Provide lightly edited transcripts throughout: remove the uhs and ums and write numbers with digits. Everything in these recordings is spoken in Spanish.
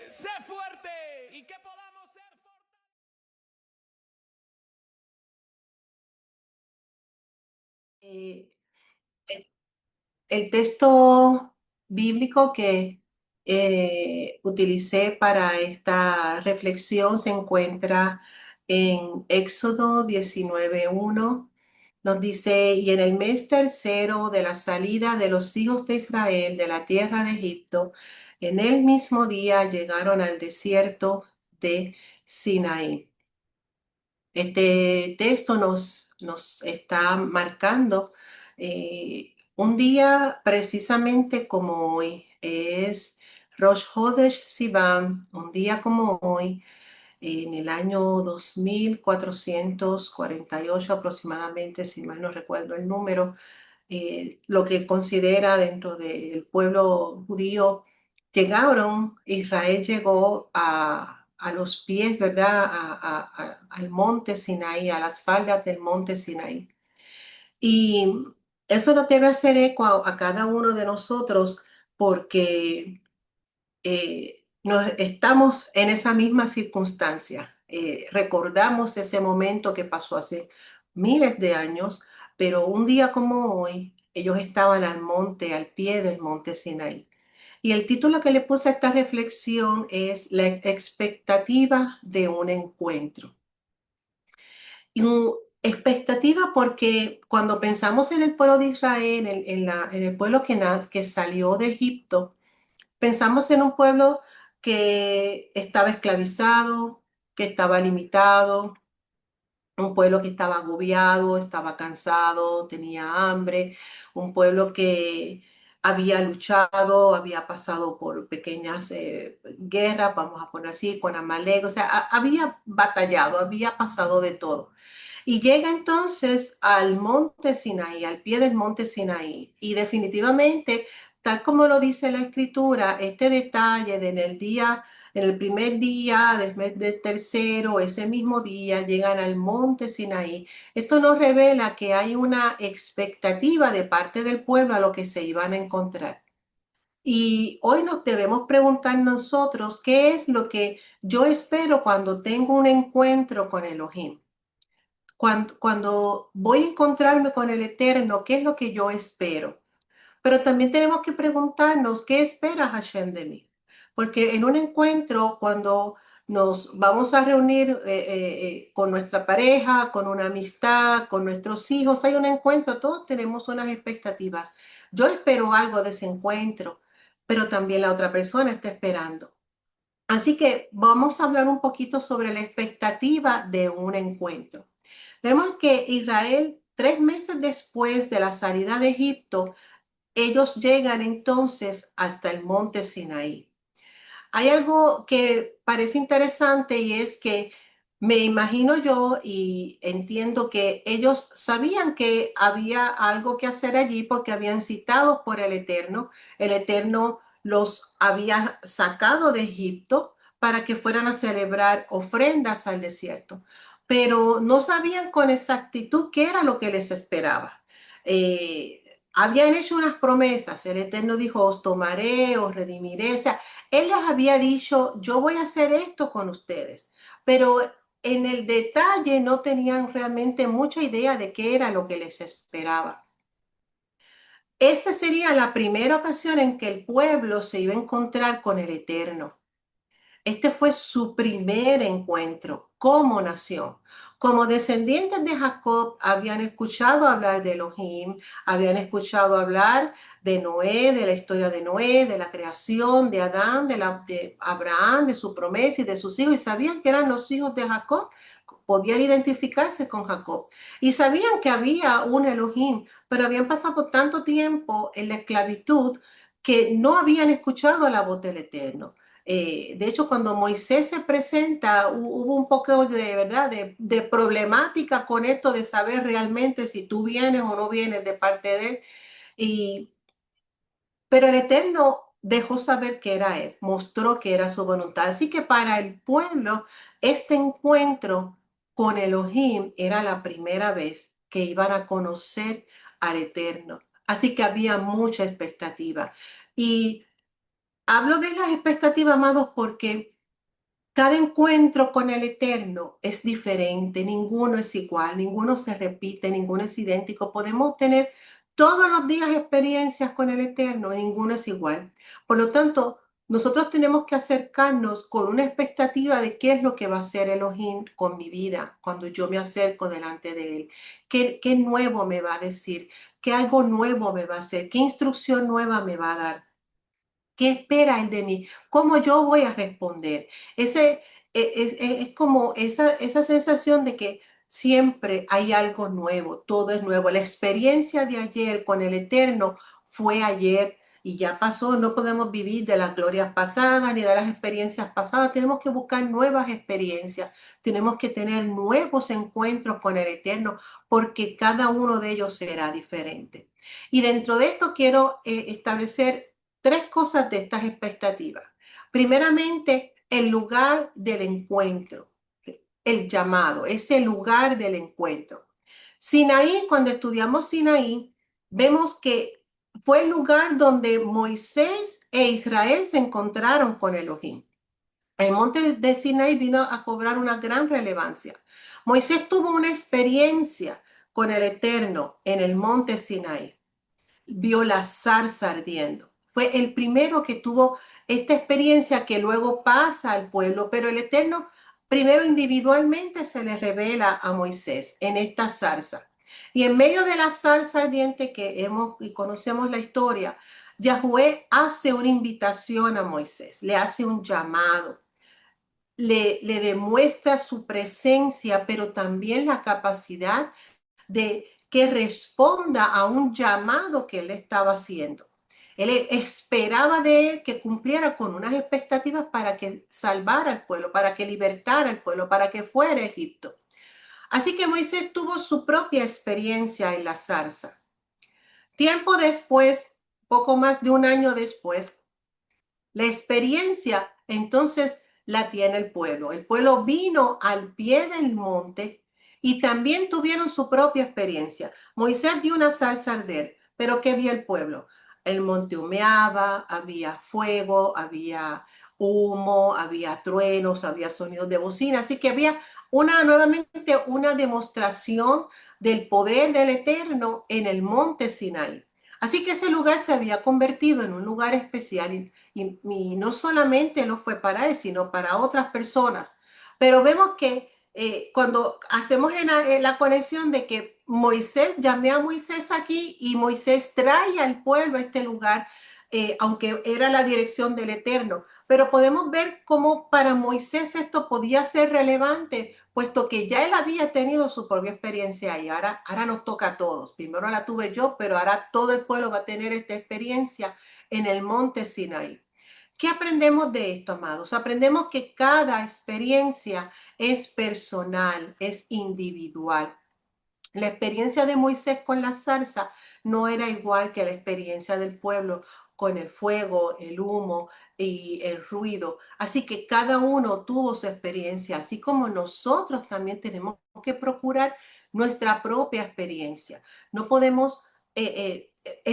Sé fuerte y que podamos ser Eh, el texto bíblico que utilicé para esta reflexión se encuentra en Éxodo 19:1. Nos dice, y en el mes tercero de la salida de los hijos de Israel de la tierra de Egipto, en el mismo día llegaron al desierto de Sinaí. Este texto nos está marcando un día precisamente como hoy. Es Rosh Hodesh Sivan, un día como hoy, en el año 2448 aproximadamente, si mal no recuerdo el número, lo que considera dentro del pueblo judío, Israel llegó a los pies, ¿verdad? Al monte Sinaí, a las faldas del monte Sinaí. Y eso nos debe hacer eco a cada uno de nosotros porque estamos en esa misma circunstancia. Recordamos ese momento que pasó hace miles de años, pero un día como hoy, ellos estaban al pie del monte Sinaí. Y el título que le puse a esta reflexión es La expectativa de un encuentro. Y expectativa porque cuando pensamos en el pueblo de Israel, en el pueblo que salió de Egipto, pensamos en un pueblo que estaba esclavizado, que estaba limitado, un pueblo que estaba agobiado, estaba cansado, tenía hambre, un pueblo que había luchado, había pasado por pequeñas guerras, vamos a poner así, con Amalek, o sea, había batallado, había pasado de todo. Y llega entonces al monte Sinaí, al pie del monte Sinaí, y definitivamente, tal como lo dice la escritura, este detalle de en el primer día del mes del tercero, ese mismo día, llegan al monte Sinaí. Esto nos revela que hay una expectativa de parte del pueblo a lo que se iban a encontrar. Y hoy nos debemos preguntar nosotros, ¿qué es lo que yo espero cuando tengo un encuentro con Elohim? Cuando voy a encontrarme con el Eterno, ¿qué es lo que yo espero? Pero también tenemos que preguntarnos, ¿qué espera Hashem de mí? Porque en un encuentro, cuando nos vamos a reunir con nuestra pareja, con una amistad, con nuestros hijos, hay un encuentro, todos tenemos unas expectativas. Yo espero algo de ese encuentro, pero también la otra persona está esperando. Así que vamos a hablar un poquito sobre la expectativa de un encuentro. Tenemos que Israel, 3 meses después de la salida de Egipto, ellos llegan entonces hasta el monte Sinaí. Hay algo que parece interesante y es que me imagino yo y entiendo que ellos sabían que había algo que hacer allí porque habían citado por el Eterno. El Eterno los había sacado de Egipto para que fueran a celebrar ofrendas al desierto, pero no sabían con exactitud qué era lo que les esperaba. Habían hecho unas promesas, el Eterno dijo, os tomaré, os redimiré, o sea, él les había dicho, yo voy a hacer esto con ustedes, pero en el detalle no tenían realmente mucha idea de qué era lo que les esperaba. Esta sería la primera ocasión en que el pueblo se iba a encontrar con el Eterno. Este fue su primer encuentro como nación. Como descendientes de Jacob habían escuchado hablar de Elohim, habían escuchado hablar de Noé, de la historia de Noé, de la creación de Adán, de Abraham, de su promesa y de sus hijos, y sabían que eran los hijos de Jacob, podían identificarse con Jacob. Y sabían que había un Elohim, pero habían pasado tanto tiempo en la esclavitud que no habían escuchado la voz del Eterno. De hecho, cuando Moisés se presenta, hubo un poco de verdad de problemática con esto de saber realmente si tú vienes o no vienes de parte de él. Y, pero el Eterno dejó saber que era él, mostró que era su voluntad. Así que para el pueblo, este encuentro con Elohim era la primera vez que iban a conocer al Eterno. Así que había mucha expectativa. Y hablo de las expectativas, amados, porque cada encuentro con el Eterno es diferente, ninguno es igual, ninguno se repite, ninguno es idéntico. Podemos tener todos los días experiencias con el Eterno, ninguno es igual. Por lo tanto, nosotros tenemos que acercarnos con una expectativa de qué es lo que va a hacer Elohim con mi vida cuando yo me acerco delante de Él. ¿Qué nuevo me va a decir? ¿Qué algo nuevo me va a hacer? ¿Qué instrucción nueva me va a dar? ¿Qué espera él de mí? ¿Cómo yo voy a responder? Es como esa sensación de que siempre hay algo nuevo, todo es nuevo. La experiencia de ayer con el Eterno fue ayer y ya pasó. No podemos vivir de las glorias pasadas ni de las experiencias pasadas. Tenemos que buscar nuevas experiencias. Tenemos que tener nuevos encuentros con el Eterno porque cada uno de ellos será diferente. Y dentro de esto quiero establecer tres cosas de estas expectativas. Primeramente, el lugar del encuentro, el llamado, ese lugar del encuentro. Sinaí, cuando estudiamos Sinaí, vemos que fue el lugar donde Moisés e Israel se encontraron con Elohim. El monte de Sinaí vino a cobrar una gran relevancia. Moisés tuvo una experiencia con el Eterno en el monte Sinaí, vio la zarza ardiendo. Fue el primero que tuvo esta experiencia que luego pasa al pueblo, pero el Eterno primero individualmente se le revela a Moisés en esta zarza. Y en medio de la zarza ardiente que hemos y conocemos la historia, Yahweh hace una invitación a Moisés, le hace un llamado, le demuestra su presencia, pero también la capacidad de que responda a un llamado que él estaba haciendo. Él esperaba de él que cumpliera con unas expectativas para que salvara al pueblo, para que libertara al pueblo, para que fuera a Egipto. Así que Moisés tuvo su propia experiencia en la zarza. Tiempo después, poco más de un año después, la experiencia entonces la tiene el pueblo. El pueblo vino al pie del monte y también tuvieron su propia experiencia. Moisés vio una zarza arder, pero ¿qué vio el pueblo? El monte humeaba, había fuego, había humo, había truenos, había sonidos de bocina, así que había nuevamente una demostración del poder del Eterno en el monte Sinai. Así que ese lugar se había convertido en un lugar especial y no solamente lo fue para él, sino para otras personas. Pero vemos que cuando hacemos en la conexión de que Moisés, llamé a Moisés aquí y Moisés trae al pueblo a este lugar, aunque era la dirección del Eterno, pero podemos ver cómo para Moisés esto podía ser relevante, puesto que ya él había tenido su propia experiencia y ahora nos toca a todos. Primero la tuve yo, pero ahora todo el pueblo va a tener esta experiencia en el monte Sinaí. ¿Qué aprendemos de esto, amados? Aprendemos que cada experiencia es personal, es individual. La experiencia de Moisés con la zarza no era igual que la experiencia del pueblo con el fuego, el humo y el ruido. Así que cada uno tuvo su experiencia, así como nosotros también tenemos que procurar nuestra propia experiencia. No podemos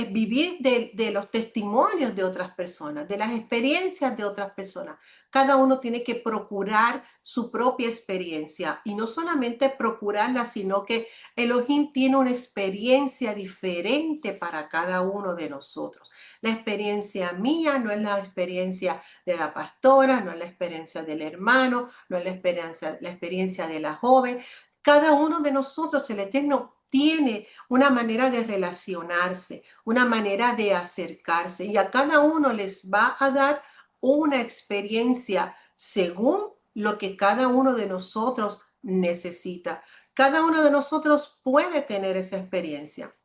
vivir de los testimonios de otras personas, de las experiencias de otras personas. Cada uno tiene que procurar su propia experiencia y no solamente procurarla, sino que Elohim tiene una experiencia diferente para cada uno de nosotros. La experiencia mía no es la experiencia de la pastora, no es la experiencia del hermano, no es la experiencia de la joven. Cada uno de nosotros, el Eterno, tiene una manera de relacionarse, una manera de acercarse y a cada uno les va a dar una experiencia según lo que cada uno de nosotros necesita. Cada uno de nosotros puede tener esa experiencia,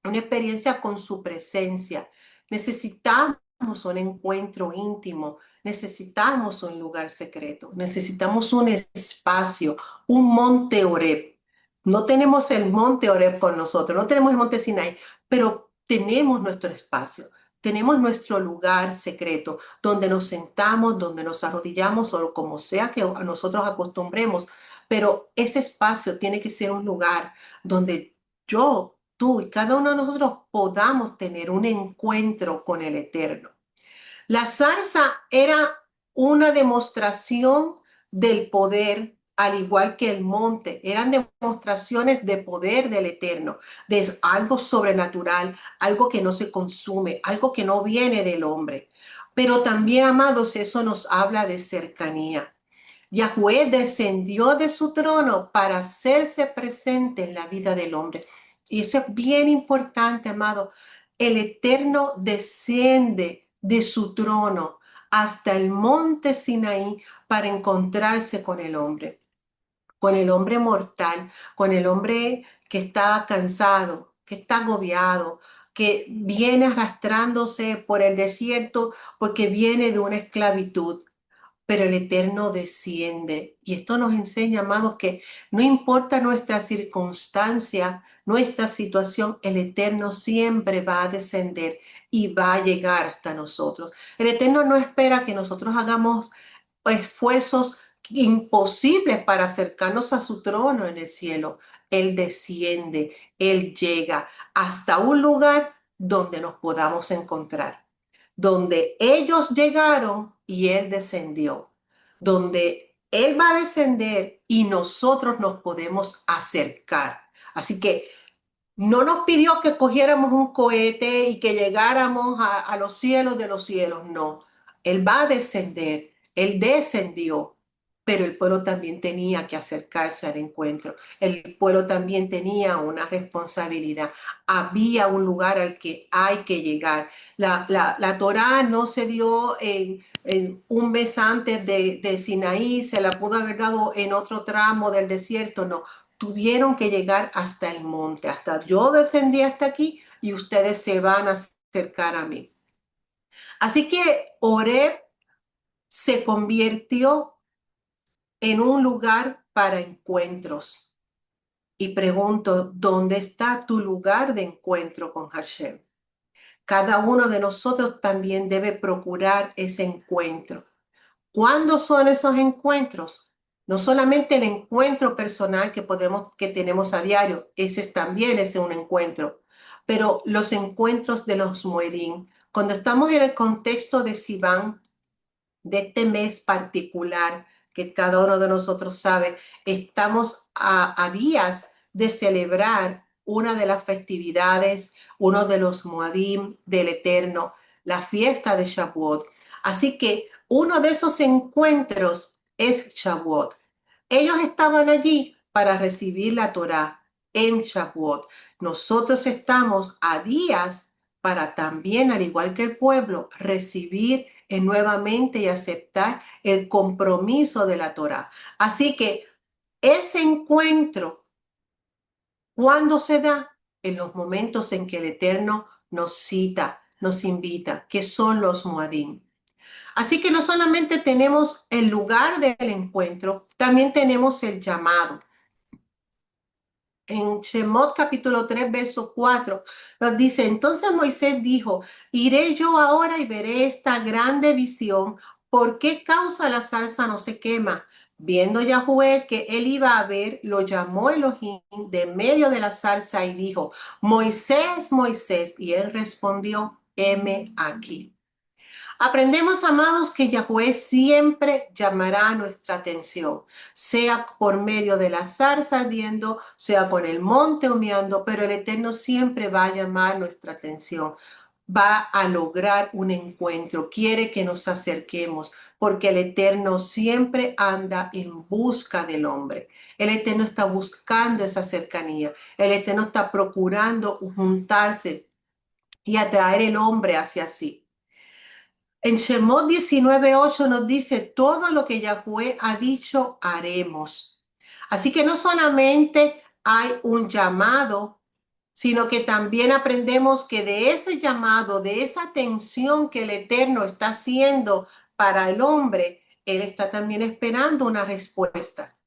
una experiencia con su presencia. Necesitamos un encuentro íntimo, necesitamos un lugar secreto, necesitamos un espacio, un monte Oreb. No tenemos el monte Oreb con nosotros, no tenemos el monte Sinai, pero tenemos nuestro espacio, tenemos nuestro lugar secreto, donde nos sentamos, donde nos arrodillamos o como sea que a nosotros acostumbremos, pero ese espacio tiene que ser un lugar donde yo, tú y cada uno de nosotros podamos tener un encuentro con el Eterno. La zarza era una demostración del poder, al igual que el monte. Eran demostraciones de poder del Eterno, de algo sobrenatural, algo que no se consume, algo que no viene del hombre. Pero también, amados, eso nos habla de cercanía. Yahweh descendió de su trono para hacerse presente en la vida del hombre. Y eso es bien importante, amado. El Eterno desciende de su trono hasta el monte Sinaí para encontrarse con el hombre mortal, con el hombre que está cansado, que está agobiado, que viene arrastrándose por el desierto porque viene de una esclavitud, pero el Eterno desciende. Y esto nos enseña, amados, que no importa nuestra circunstancia, nuestra situación, el Eterno siempre va a descender y va a llegar hasta nosotros. El Eterno no espera que nosotros hagamos esfuerzos imposibles para acercarnos a su trono en el cielo. Él desciende, Él llega hasta un lugar donde nos podamos encontrar, donde ellos llegaron y Él descendió, donde Él va a descender y nosotros nos podemos acercar. Así que no nos pidió que cogiéramos un cohete y que llegáramos a los cielos de los cielos, no. Él va a descender, Él descendió, pero el pueblo también tenía que acercarse al encuentro. El pueblo también tenía una responsabilidad. Había un lugar al que hay que llegar. La Torá no se dio en un mes antes de Sinaí, se la pudo haber dado en otro tramo del desierto, no, tuvieron que llegar hasta el monte, hasta yo descendí hasta aquí y ustedes se van a acercar a mí. Así que Oreb se convirtió en un lugar para encuentros. Y pregunto, ¿dónde está tu lugar de encuentro con Hashem? Cada uno de nosotros también debe procurar ese encuentro. ¿Cuándo son esos encuentros? No solamente el encuentro personal que tenemos a diario, también es un encuentro, pero los encuentros de los Moedim. Cuando estamos en el contexto de Sivan, de este mes particular que cada uno de nosotros sabe, estamos a días de celebrar una de las festividades, uno de los Moadim del Eterno, la fiesta de Shavuot. Así que uno de esos encuentros es Shavuot. Ellos estaban allí para recibir la Torá en Shavuot. Nosotros estamos a días para también, al igual que el pueblo, recibir nuevamente y aceptar el compromiso de la Torá. Así que ese encuentro, ¿cuándo se da? En los momentos en que el Eterno nos cita, nos invita, que son los Moadim. Así que no solamente tenemos el lugar del encuentro, también tenemos el llamado. En Shemot capítulo 3, verso 4, nos dice, entonces Moisés dijo, iré yo ahora y veré esta grande visión. ¿Por qué causa la zarza no se quema? Viendo Yahweh que él iba a ver, lo llamó Elohim de medio de la zarza y dijo, Moisés, Moisés. Y él respondió, heme aquí. Aprendemos, amados, que Yahweh siempre llamará nuestra atención, sea por medio de la zarza ardiendo, sea con el monte humeando, pero el Eterno siempre va a llamar nuestra atención, va a lograr un encuentro, quiere que nos acerquemos, porque el Eterno siempre anda en busca del hombre. El Eterno está buscando esa cercanía, el Eterno está procurando juntarse y atraer el hombre hacia sí. En Shemot 19:8 nos dice, todo lo que Yahweh ha dicho, haremos. Así que no solamente hay un llamado sino que también aprendemos que de ese llamado, de esa atención que el Eterno está haciendo para el hombre, Él está también esperando una respuesta.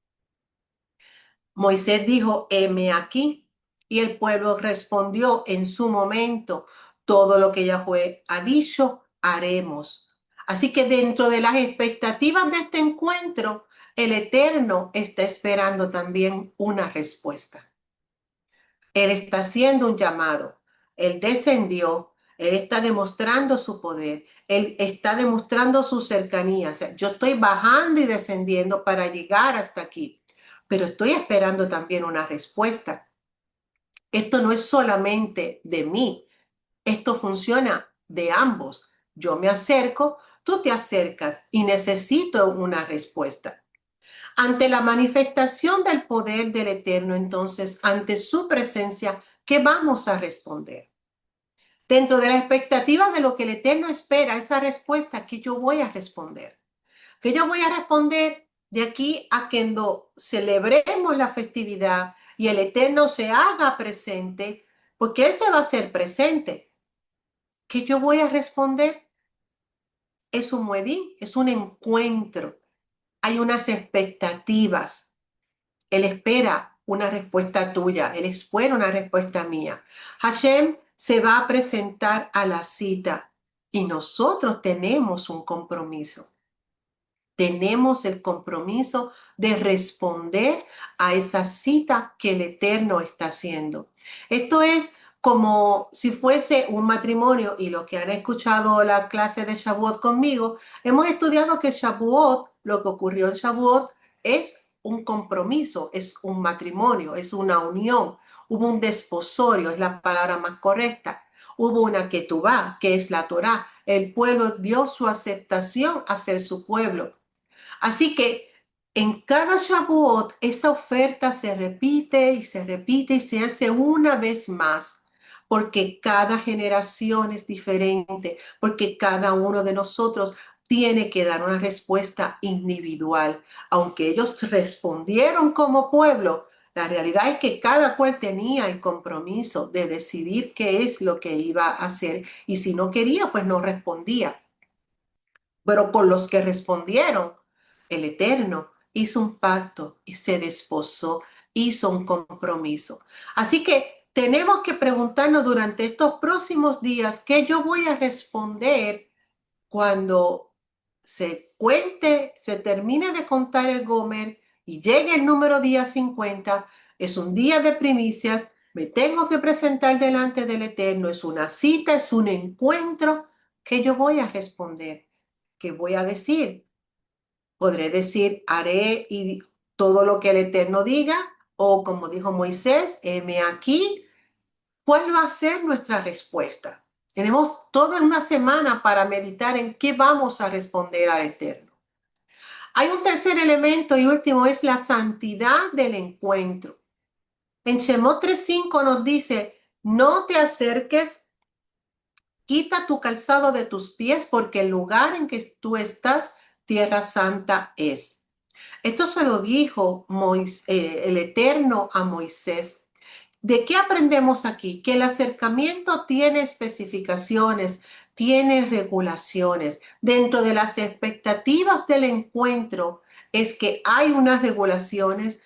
Moisés dijo, heme aquí, y el pueblo respondió en su momento, todo lo que Yahweh ha dicho, haremos. Así que dentro de las expectativas de este encuentro, el Eterno está esperando también una respuesta. Él está haciendo un llamado. Él descendió. Él está demostrando su poder. Él está demostrando su cercanía. O sea, yo estoy bajando y descendiendo para llegar hasta aquí, pero estoy esperando también una respuesta. Esto no es solamente de mí. Esto funciona de ambos. Yo me acerco, tú te acercas y necesito una respuesta. Ante la manifestación del poder del Eterno, entonces, ante su presencia, ¿qué vamos a responder? Dentro de la expectativa de lo que el Eterno espera, esa respuesta que yo voy a responder. Que yo voy a responder de aquí a que cuando celebremos la festividad y el Eterno se haga presente, porque Él se va a hacer presente. ¿Qué yo voy a responder? Es un muedín, es un encuentro. Hay unas expectativas. Él espera una respuesta tuya, Él espera una respuesta mía. Hashem se va a presentar a la cita y nosotros tenemos un compromiso. Tenemos el compromiso de responder a esa cita que el Eterno está haciendo. Esto es como si fuese un matrimonio, y los que han escuchado la clase de Shavuot conmigo, hemos estudiado que Shavuot, lo que ocurrió en Shavuot, es un compromiso, es un matrimonio, es una unión. Hubo un desposorio, es la palabra más correcta. Hubo una ketubá, que es la Torá. El pueblo dio su aceptación a ser su pueblo. Así que en cada Shavuot esa oferta se repite y se hace una vez más, porque cada generación es diferente, porque cada uno de nosotros tiene que dar una respuesta individual. Aunque ellos respondieron como pueblo, la realidad es que cada cual tenía el compromiso de decidir qué es lo que iba a hacer, y si no quería, pues no respondía. Pero con los que respondieron, el Eterno hizo un pacto y se desposó, hizo un compromiso. Así que tenemos que preguntarnos durante estos próximos días qué yo voy a responder cuando se cuente, se termine de contar el Gomer y llegue el número día 50. Es un día de primicias, me tengo que presentar delante del Eterno, es una cita, es un encuentro que yo voy a responder. ¿Qué voy a decir? Podré decir, haré y todo lo que el Eterno diga, o como dijo Moisés, heme aquí. ¿Cuál va a ser nuestra respuesta? Tenemos toda una semana para meditar en qué vamos a responder al Eterno. Hay un tercer elemento y último, es la santidad del encuentro. En Shemot 3:5 nos dice, no te acerques, quita tu calzado de tus pies, porque el lugar en que tú estás, tierra santa es. Esto se lo dijo el Eterno a Moisés. ¿De qué aprendemos aquí? Que el acercamiento tiene especificaciones, tiene regulaciones. Dentro de las expectativas del encuentro es que hay unas regulaciones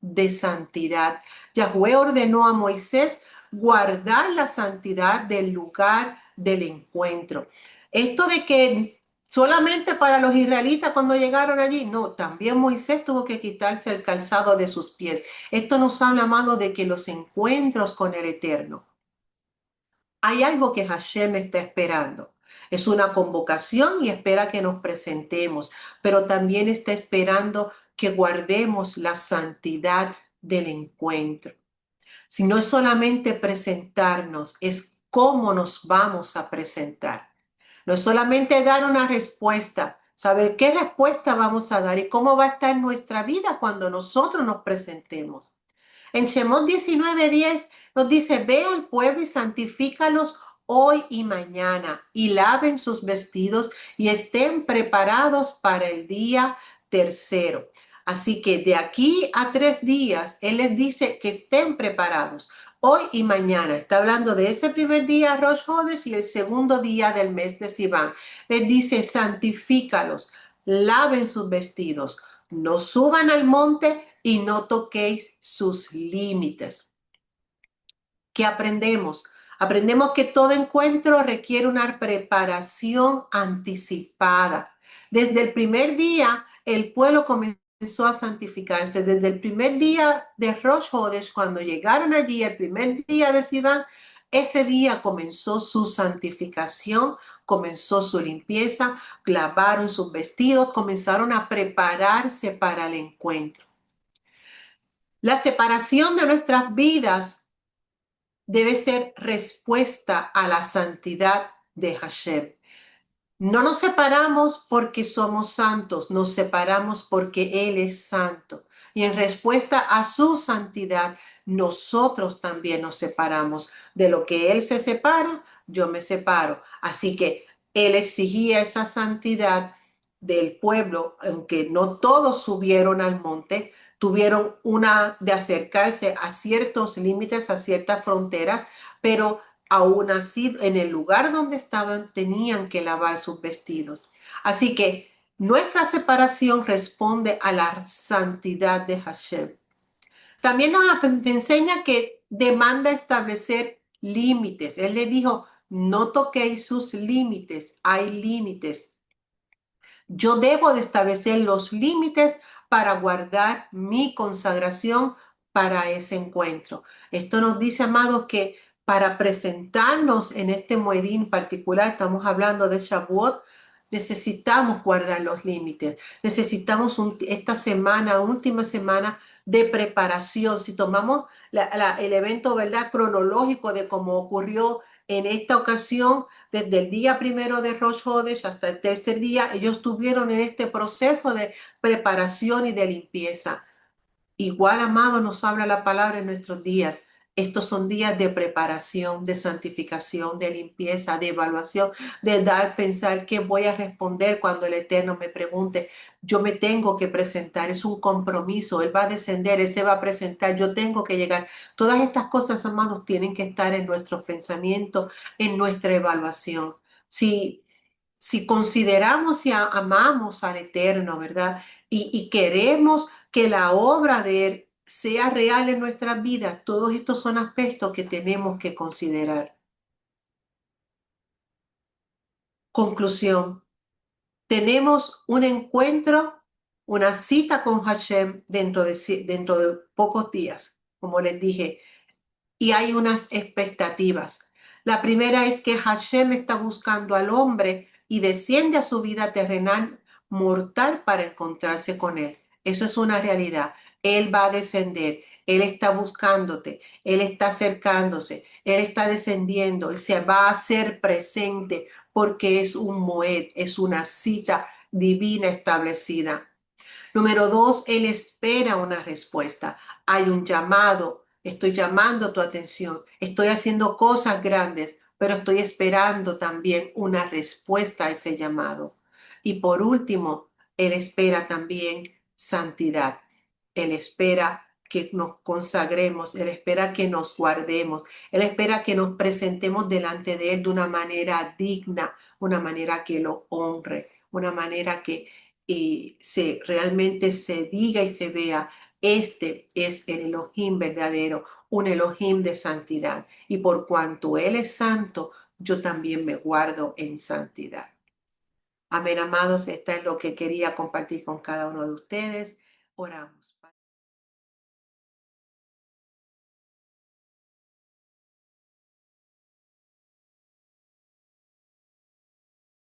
de santidad. Yahweh ordenó a Moisés guardar la santidad del lugar del encuentro. Esto de que solamente para los israelitas cuando llegaron allí, no, también Moisés tuvo que quitarse el calzado de sus pies. Esto nos habla, amado, de que los encuentros con el Eterno, hay algo que Hashem está esperando. Es una convocación y espera que nos presentemos, pero también está esperando que guardemos la santidad del encuentro. Si no es solamente presentarnos, es cómo nos vamos a presentar. No es solamente dar una respuesta, saber qué respuesta vamos a dar y cómo va a estar nuestra vida cuando nosotros nos presentemos. En Shemot 19:10 nos dice, ve al pueblo y santifícalos hoy y mañana, y laven sus vestidos y estén preparados para el día tercero. Así que de aquí a 3 días, Él les dice que estén preparados. Hoy y mañana. Está hablando de ese primer día, Rosh Hodesh, y el segundo día del mes de Sivan. Les dice, santifícalos, laven sus vestidos, no suban al monte y no toquéis sus límites. ¿Qué aprendemos? Aprendemos que todo encuentro requiere una preparación anticipada. Desde el primer día, el pueblo comenzó a santificarse. Desde el primer día de Rosh Hodesh, cuando llegaron allí, el primer día de Sivan, ese día comenzó su santificación, comenzó su limpieza, lavaron sus vestidos, comenzaron a prepararse para el encuentro. La separación de nuestras vidas debe ser respuesta a la santidad de Hashem. No nos separamos porque somos santos, nos separamos porque Él es santo. Y en respuesta a su santidad, nosotros también nos separamos. De lo que Él se separa, yo me separo. Así que Él exigía esa santidad del pueblo, aunque no todos subieron al monte, tuvieron una de acercarse a ciertos límites, a ciertas fronteras, pero aún así en el lugar donde estaban tenían que lavar sus vestidos. Así que nuestra separación responde a la santidad de Hashem. También nos enseña que demanda establecer límites. Él le dijo, no toquéis sus límites, hay límites. Yo debo de establecer los límites para guardar mi consagración para ese encuentro. Esto nos dice, amados, que para presentarnos en este Moedín particular, estamos hablando de Shavuot, necesitamos guardar los límites. Necesitamos esta semana, última semana de preparación. Si tomamos el evento, ¿verdad?, cronológico de cómo ocurrió en esta ocasión, desde el día primero de Rosh Hodesh hasta el tercer día, ellos estuvieron en este proceso de preparación y de limpieza. Igual, amado, nos habla la palabra en nuestros días. Estos son días de preparación, de santificación, de limpieza, de evaluación, de dar, pensar qué voy a responder cuando el Eterno me pregunte. Yo me tengo que presentar, es un compromiso. Él va a descender, Él se va a presentar, yo tengo que llegar. Todas estas cosas, amados, tienen que estar en nuestros pensamientos, en nuestra evaluación. Si consideramos y amamos al Eterno, ¿verdad? Y queremos que la obra de Él sea real en nuestras vidas, todos estos son aspectos que tenemos que considerar. Conclusión. Tenemos un encuentro, una cita con Hashem dentro de pocos días, como les dije, y hay unas expectativas. La primera es que Hashem está buscando al hombre y desciende a su vida terrenal mortal para encontrarse con él. Eso es una realidad. Él va a descender. Él está buscándote. Él está acercándose. Él está descendiendo. Él se va a hacer presente porque es un moed, es una cita divina establecida. Número dos, Él espera una respuesta. Hay un llamado. Estoy llamando tu atención. Estoy haciendo cosas grandes, pero estoy esperando también una respuesta a ese llamado. Y por último, Él espera también santidad. Él espera que nos consagremos. Él espera que nos guardemos. Él espera que nos presentemos delante de Él de una manera digna, una manera que lo honre, una manera que realmente se diga y se vea, este es el Elohim verdadero, un Elohim de santidad. Y por cuanto Él es santo, yo también me guardo en santidad. Amén, amados, esta es lo que quería compartir con cada uno de ustedes. Oramos.